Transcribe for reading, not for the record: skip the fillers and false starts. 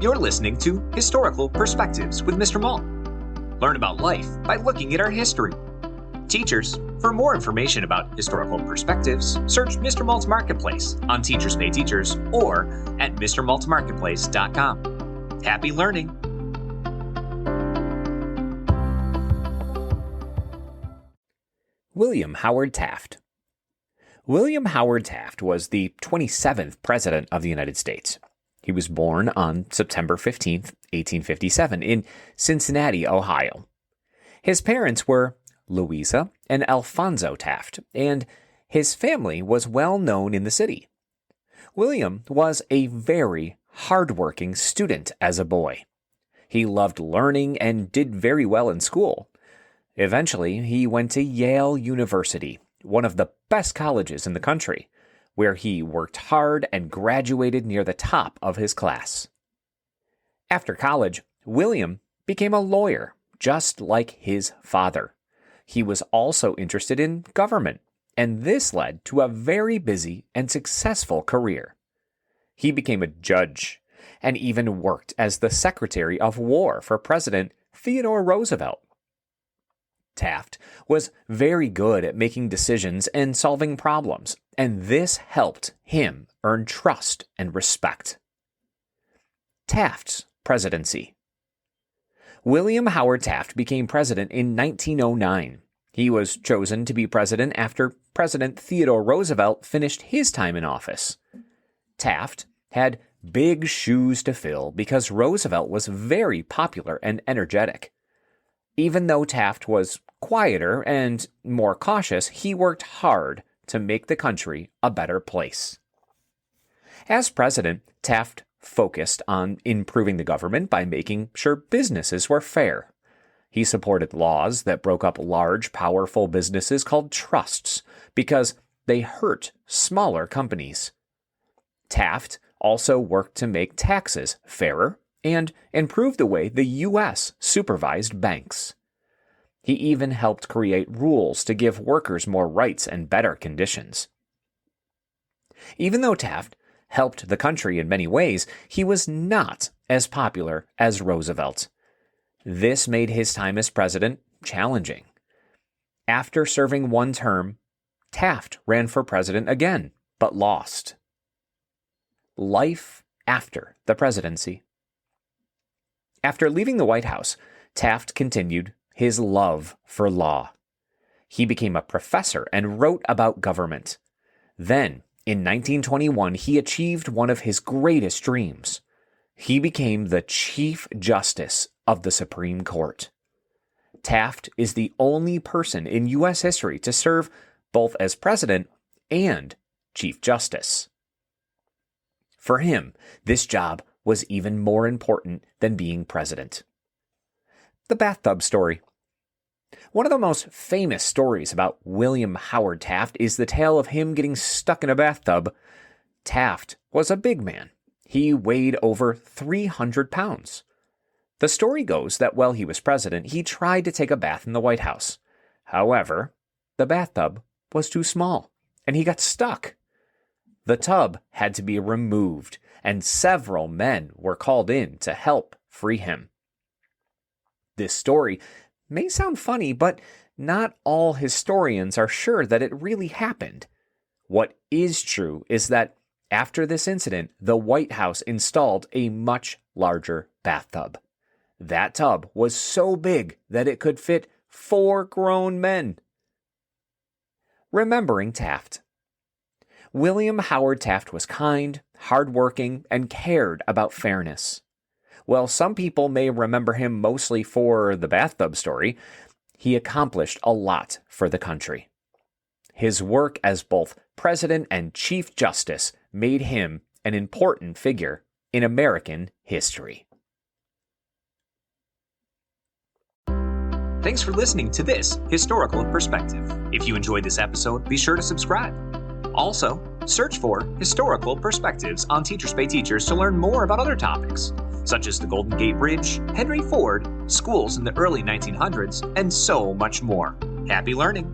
You're listening to Historical Perspectives with Mr. Malt. Learn about life by looking at our history. Teachers, for more information about historical perspectives, search Mr. Malt's Marketplace on Teachers Pay Teachers or at mrmaltmarketplace.com. Happy learning! William Howard Taft. William Howard Taft was the 27th President of the United States. He was born on September 15, 1857, in Cincinnati, Ohio. His parents were Louisa and Alphonso Taft, and his family was well known in the city. William was a very hardworking student as a boy. He loved learning and did very well in school. Eventually, he went to Yale University, one of the best colleges in the country, where he worked hard and graduated near the top of his class. After college, William became a lawyer, just like his father. He was also interested in government, and this led to a very busy and successful career. He became a judge, and even worked as the Secretary of War for President Theodore Roosevelt. Taft was very good at making decisions and solving problems, and this helped him earn trust and respect. Taft's presidency. William Howard Taft became president in 1909. He was chosen to be president after President Theodore Roosevelt finished his time in office. Taft had big shoes to fill because Roosevelt was very popular and energetic. Even though Taft was quieter and more cautious, he worked hard to make the country a better place. As president, Taft focused on improving the government by making sure businesses were fair. He supported laws that broke up large, powerful businesses called trusts because they hurt smaller companies. Taft also worked to make taxes fairer and improve the way the U.S. supervised banks. He even helped create rules to give workers more rights and better conditions. Even though Taft helped the country in many ways, he was not as popular as Roosevelt. This made his time as president challenging. After serving one term, Taft ran for president again, but lost. Life after the presidency. After leaving the White House, Taft continued his love for law. He became a professor and wrote about government. Then, in 1921, he achieved one of his greatest dreams. He became the Chief Justice of the Supreme Court. Taft is the only person in U.S. history to serve both as president and Chief Justice. For him, this job was even more important than being president. The bathtub story. One of the most famous stories about William Howard Taft is the tale of him getting stuck in a bathtub. Taft was a big man. He weighed over 300 pounds. The story goes that while he was president, he tried to take a bath in the White House. However, the bathtub was too small, and he got stuck. The tub had to be removed, and several men were called in to help free him. This story may sound funny, but not all historians are sure that it really happened. What is true is that after this incident, the White House installed a much larger bathtub. That tub was so big that it could fit 4 grown men. Remembering Taft. William Howard Taft was kind, hardworking, and cared about fairness. While some people may remember him mostly for the bathtub story, he accomplished a lot for the country. His work as both President and Chief Justice made him an important figure in American history. Thanks for listening to this Historical Perspective. If you enjoyed this episode, be sure to subscribe. Also, search for Historical Perspectives on Teachers Pay Teachers to learn more about other topics, such as the Golden Gate Bridge, Henry Ford, schools in the early 1900s, and so much more. Happy learning!